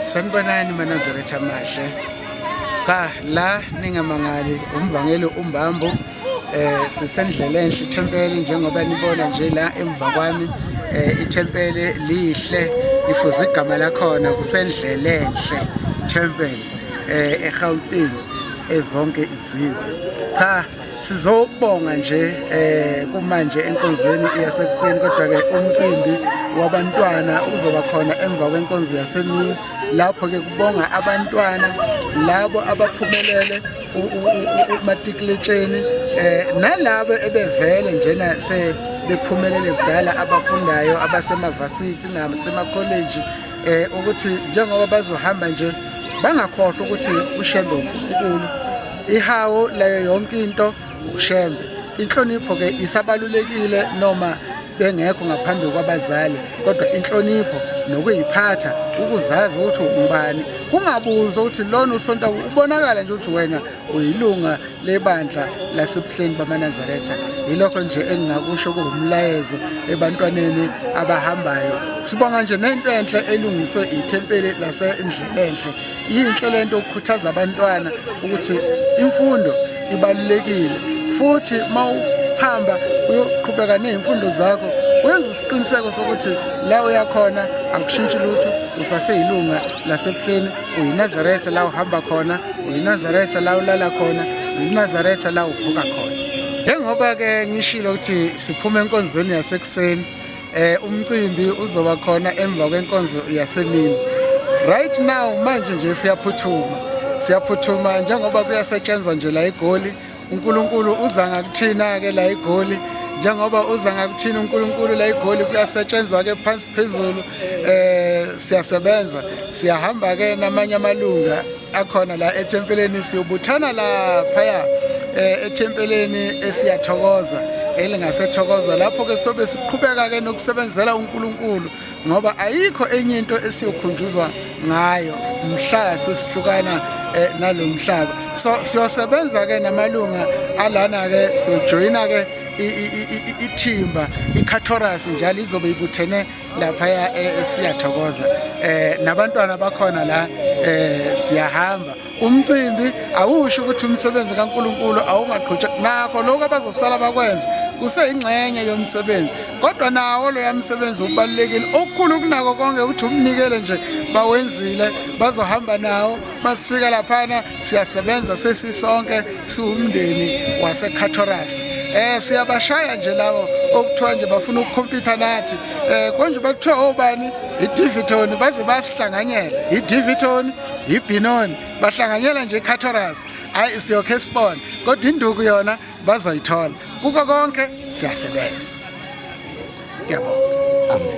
Sanibonani Manazaretha amahle. Cha la ningamangali umvangeli umbambo sisendlela enhle ithempeli njengoba nibona nje la emva kwami ithempeli lihle ifuza igama lakhona kusendlela enhle ithempeli eGauteng ezonke izizwe. Cha sizobonga nje kumanje enkonzweni yasekuseni kodwa ke umcimbi wabantwana uzoba khona emva kwenkonzo yasemini lapho ke kubonga abantwana labo abaphumelele umatikuletsheni nalabo ebevele njena sebephumelele kudala abafundayo abasemavasithi nasemacollege ukuthi njengoba bazohamba nje bangakhohlwa ukuthi ushembe uNkulunkulu ihawo layo yonke into ushembe. Inhlonipho ke isabalulekile noma bengekho ngaphambi kwabazali kodwa inhlonipho nokuyiphatha ukuzazi ukuthi ungubani kungabuza ukuthi lona usonto ubonakala nje ukuthi wena uyilunga lebandla lasebuhleni bamaNazaretha. Yilokho nje engingakusho kuwumlayezo ebantwaneni abahambayo. Sibonga nje nento enhle elungiswe ithempeli lasendlela enhle. Yinhle lento ukukhuthaza abantwana ukuthi imfundo ibalulekile futhi mawuhamba uyoqhubeka nezimfundo zakho wenza isiqiniseko sokuthi la uyakhona akushintshi lutho usaseyilunga lasebuhleni uyiNazaretha la uhamba khona uyiNazaretha la ulala khona uyiNazaretha la uvuka khona. Njengoba ke ngishilo ukuthi siphuma enkonzweni yasekuseni umcimbi uzoba khona emva kwenkonzo yasemini. Right now manje nje siyaphuthuma njengoba kuyasetshenzwa nje la eGoli. uNkulunkulu uza ngakuthina ke la eGoli njengoba uza ngakuthina uNkulunkulu la eGoli kuyasetshenzwa ke phansi phezulu siyasebenza siyahamba ke namanye amalunga akhona la ethempeleni siyobuthana lapha ethempeleni esiyathokoza elingasethokoza lapho ke sobe siqhubeka ke nokusebenzela uNkulunkulu ngoba ayikho enye into esiyokhunjuzwa ngayo mhla sesihlukana nalomhlaba. So siyosebenza ke namalunga alana ke siyojoyina ke ithimba iCathorus njalo izobe ibuthene lapha esiyathokoza nabantwana bakhona la siyahamba. Umcimbi awusho ukuthi umsebenzi kaNkulunkulu awungaqhutshwa nakho lokho abazosala bakwenza kuseyingxenye yomsebenzi kodwa nawo lo yamsebenzi ubalekile okukhulu kunako konke ukuthi umnikele nje bawenzile bazohamba nawo masifika lapha siyasebenza sesisonke siwumndeni waseCathorus. Siyabashaya nje labo okuthiwa nje bafuna ukukhompyutha nathi konje bakuthiwa obani iDiviton baze basihlanganyela iDiviton iBinoni bahlanganyela nje eCathorus hayi siyokhe sibone kodwa induku yona bazoyithola kuko konke siyasebenza. Ngiyabonga. Amen.